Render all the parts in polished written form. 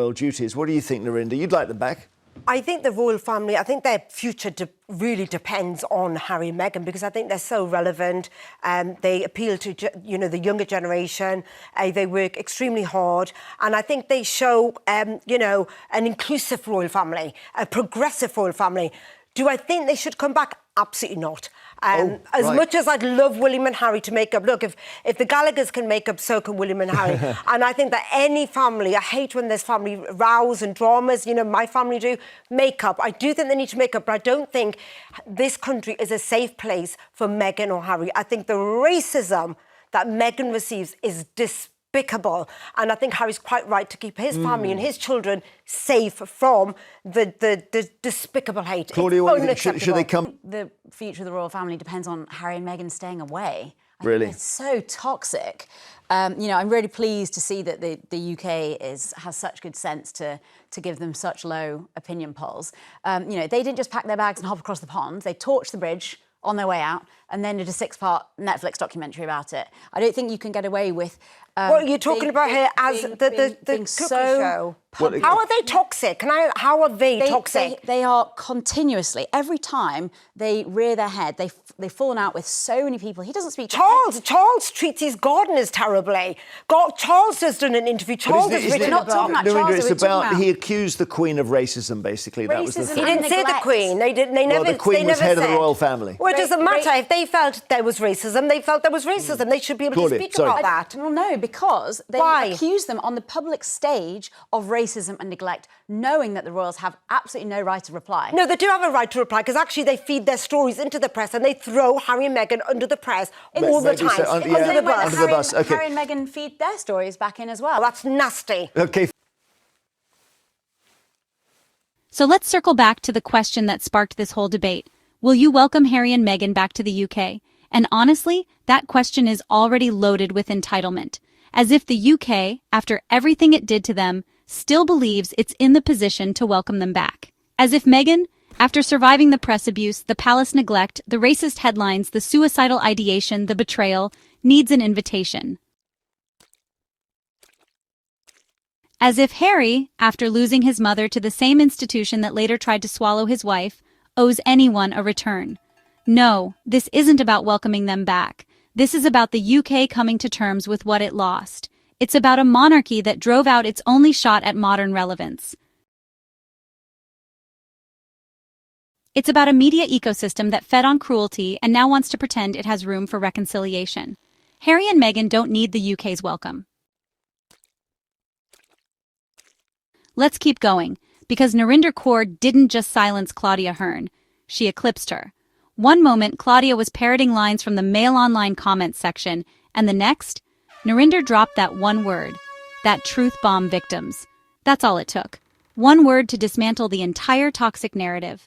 royal duties. What do you think, Narinder? You'd like them back? I think the royal family, I think their future really depends on Harry and Meghan, because I think they're so relevant. They appeal to, the younger generation. They work extremely hard. And I think they show, an inclusive royal family, a progressive royal family. Do I think they should come back? Absolutely not. As much as I'd love William and Harry to make up, look, if the Gallaghers can make up, so can William and Harry. And I think that any family, I hate when there's family rows and dramas, my family do, make up. I do think they need to make up, but I don't think this country is a safe place for Meghan or Harry. I think the racism that Meghan receives is despicable. And I think Harry's quite right to keep his family and his children safe from the despicable hate. Claudia, what do you think? Should they come? The future of the royal family depends on Harry and Meghan staying away. Really? It's so toxic. I'm really pleased to see that the UK has such good sense to give them such low opinion polls. They didn't just pack their bags and hop across the pond. They torched the bridge on their way out and then did a 6-part Netflix documentary about it. I don't think you can get away with... Well, you're talking about here as the cookie show. How are they toxic? How are they toxic? They are continuously, every time they rear their head, they've fallen out with so many people. He doesn't speak... Charles treats his gardeners terribly. Charles has done an interview. Charles has written a book. It's about, he accused the Queen of racism, basically. That was the thing. He didn't say the Queen. They never. The Queen was head of the royal family. Well, it doesn't matter. If they felt there was racism, they felt there was racism. They should be able to speak about that. Well, no, because they accused them on the public stage of racism and neglect, knowing that the royals have absolutely no right to reply. No, they do have a right to reply, because actually they feed their stories into the press and they throw Harry and Meghan under the press all the time. Under the bus. Okay. Harry and Meghan feed their stories back in as well. That's nasty. Okay. So let's circle back to the question that sparked this whole debate. Will you welcome Harry and Meghan back to the UK? And honestly, that question is already loaded with entitlement. As if the UK, after everything it did to them, still believes it's in the position to welcome them back. As if Meghan, after surviving the press abuse, the palace neglect, the racist headlines, the suicidal ideation, the betrayal, needs an invitation. As if Harry, after losing his mother to the same institution that later tried to swallow his wife, owes anyone a return. No, this isn't about welcoming them back. This is about the UK coming to terms with what it lost. It's about a monarchy that drove out its only shot at modern relevance. It's about a media ecosystem that fed on cruelty and now wants to pretend it has room for reconciliation. Harry and Meghan don't need the UK's welcome. Let's keep going, because Narinder Kaur didn't just silence Claudia Hearn, she eclipsed her. One moment, Claudia was parroting lines from the Mail Online comments section, and the next, Narinder dropped that one word, that truth bomb victims. That's all it took. One word to dismantle the entire toxic narrative.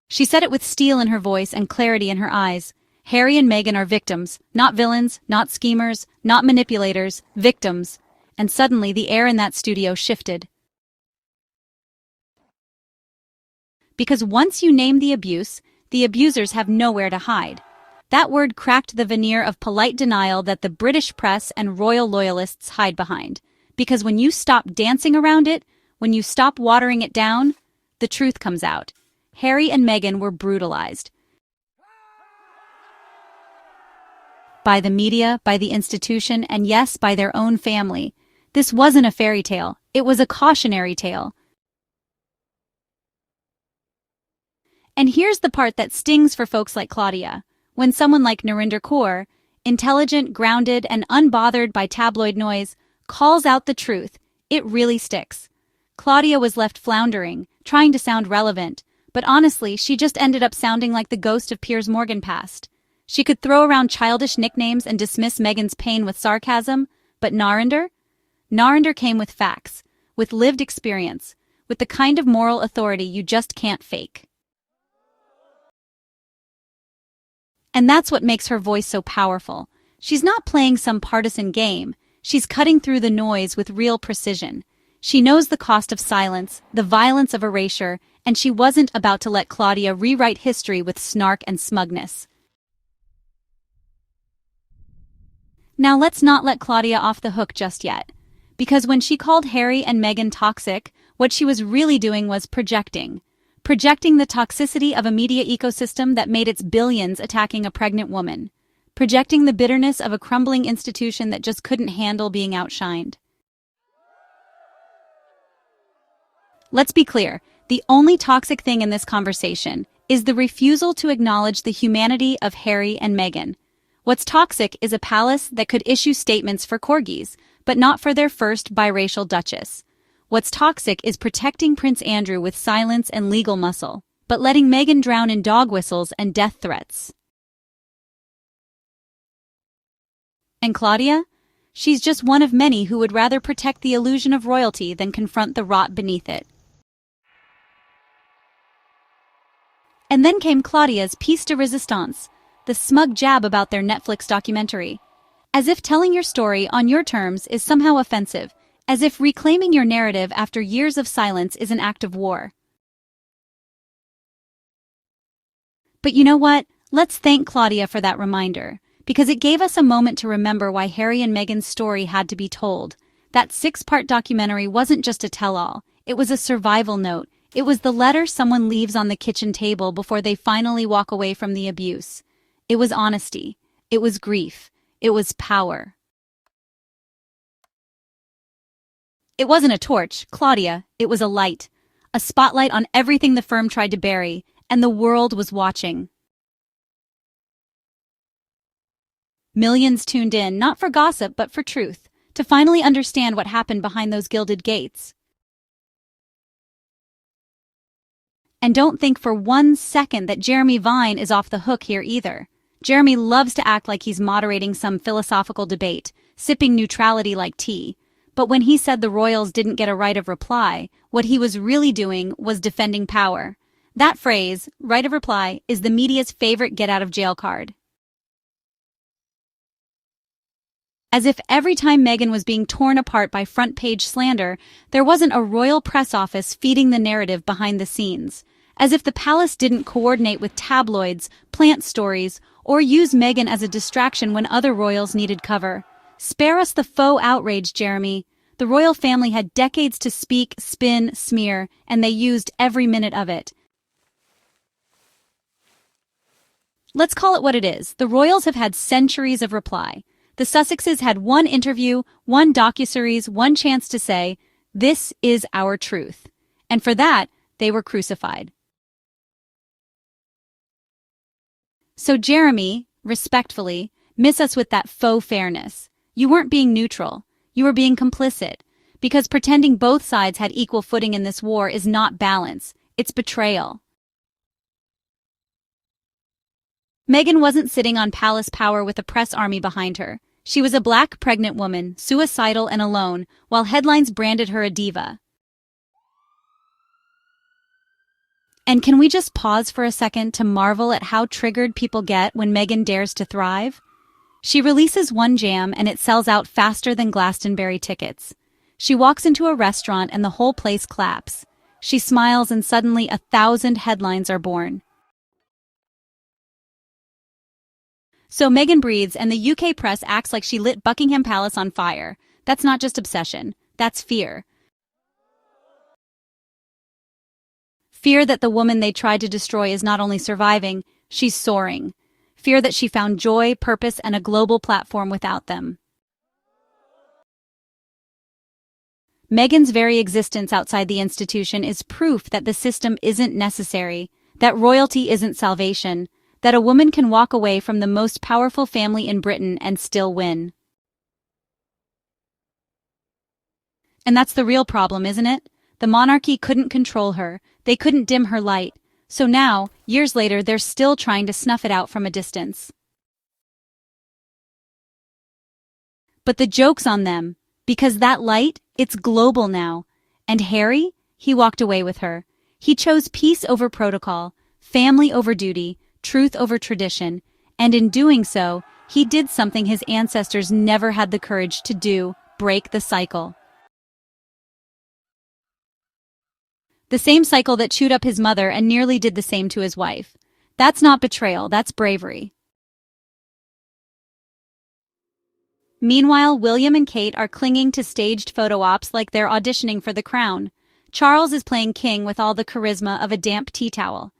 She said it with steel in her voice and clarity in her eyes. Harry and Meghan are victims, not villains, not schemers, not manipulators, victims. And suddenly the air in that studio shifted. Because once you name the abuse, the abusers have nowhere to hide. That word cracked the veneer of polite denial that the British press and royal loyalists hide behind. Because when you stop dancing around it, when you stop watering it down, the truth comes out. Harry and Meghan were brutalized. By the media, by the institution, and yes, by their own family. This wasn't a fairy tale. It was a cautionary tale. And here's the part that stings for folks like Claudia. When someone like Narinder Kaur, intelligent, grounded, and unbothered by tabloid noise, calls out the truth, it really sticks. Claudia was left floundering, trying to sound relevant, but honestly, she just ended up sounding like the ghost of Piers Morgan past. She could throw around childish nicknames and dismiss Meghan's pain with sarcasm, but Narinder came with facts, with lived experience, with the kind of moral authority you just can't fake. And that's what makes her voice so powerful. She's not playing some partisan game. She's cutting through the noise with real precision. She knows the cost of silence, the violence of erasure, and she wasn't about to let Claudia rewrite history with snark and smugness. Now let's not let Claudia off the hook just yet. Because when she called Harry and Meghan toxic, what she was really doing was projecting. Projecting the toxicity of a media ecosystem that made its billions attacking a pregnant woman. Projecting the bitterness of a crumbling institution that just couldn't handle being outshined. Let's be clear, the only toxic thing in this conversation is the refusal to acknowledge the humanity of Harry and Meghan. What's toxic is a palace that could issue statements for corgis, but not for their first biracial duchess. What's toxic is protecting Prince Andrew with silence and legal muscle, but letting Meghan drown in dog whistles and death threats. And Claudia? She's just one of many who would rather protect the illusion of royalty than confront the rot beneath it. And then came Claudia's piece de resistance, the smug jab about their Netflix documentary. As if telling your story on your terms is somehow offensive, as if reclaiming your narrative after years of silence is an act of war. But you know what? Let's thank Claudia for that reminder, because it gave us a moment to remember why Harry and Meghan's story had to be told. That 6-part documentary wasn't just a tell-all, it was a survival note. It was the letter someone leaves on the kitchen table before they finally walk away from the abuse. It was honesty. It was grief. It was power. It wasn't a torch, Claudia. It was a light. A spotlight on everything the firm tried to bury, and the world was watching. Millions tuned in, not for gossip, but for truth, to finally understand what happened behind those gilded gates. And don't think for 1 second that Jeremy Vine is off the hook here either. Jeremy loves to act like he's moderating some philosophical debate, sipping neutrality like tea. But when he said the royals didn't get a right of reply, what he was really doing was defending power. That phrase, right of reply, is the media's favorite get-out-of-jail card. As if every time Meghan was being torn apart by front-page slander, there wasn't a royal press office feeding the narrative behind the scenes. As if the palace didn't coordinate with tabloids, plant stories, or use Meghan as a distraction when other royals needed cover. Spare us the faux outrage, Jeremy. The royal family had decades to speak, spin, smear, and they used every minute of it. Let's call it what it is. The royals have had centuries of reply. The Sussexes had one interview, one docuseries, one chance to say, "This is our truth." And for that, they were crucified. So Jeremy, respectfully, miss us with that faux fairness. You weren't being neutral. You were being complicit. Because pretending both sides had equal footing in this war is not balance. It's betrayal. Meghan wasn't sitting on palace power with a press army behind her. She was a black pregnant woman, suicidal and alone, while headlines branded her a diva. And can we just pause for a second to marvel at how triggered people get when Meghan dares to thrive? She releases one jam and it sells out faster than Glastonbury tickets. She walks into a restaurant and the whole place claps. She smiles and suddenly 1,000 headlines are born. So Meghan breathes and the UK press acts like she lit Buckingham Palace on fire. That's not just obsession, that's fear. Fear that the woman they tried to destroy is not only surviving, she's soaring. Fear that she found joy, purpose, and a global platform without them. Meghan's very existence outside the institution is proof that the system isn't necessary, that royalty isn't salvation, that a woman can walk away from the most powerful family in Britain and still win. And that's the real problem, isn't it? The monarchy couldn't control her, they couldn't dim her light, so now, years later, they're still trying to snuff it out from a distance. But the joke's on them, because that light, it's global now. And Harry, he walked away with her. He chose peace over protocol, family over duty, truth over tradition, and in doing so, he did something his ancestors never had the courage to do: break the cycle. The same cycle that chewed up his mother and nearly did the same to his wife. That's not betrayal, that's bravery. Meanwhile, William and Kate are clinging to staged photo ops like they're auditioning for the crown. Charles is playing king with all the charisma of a damp tea towel.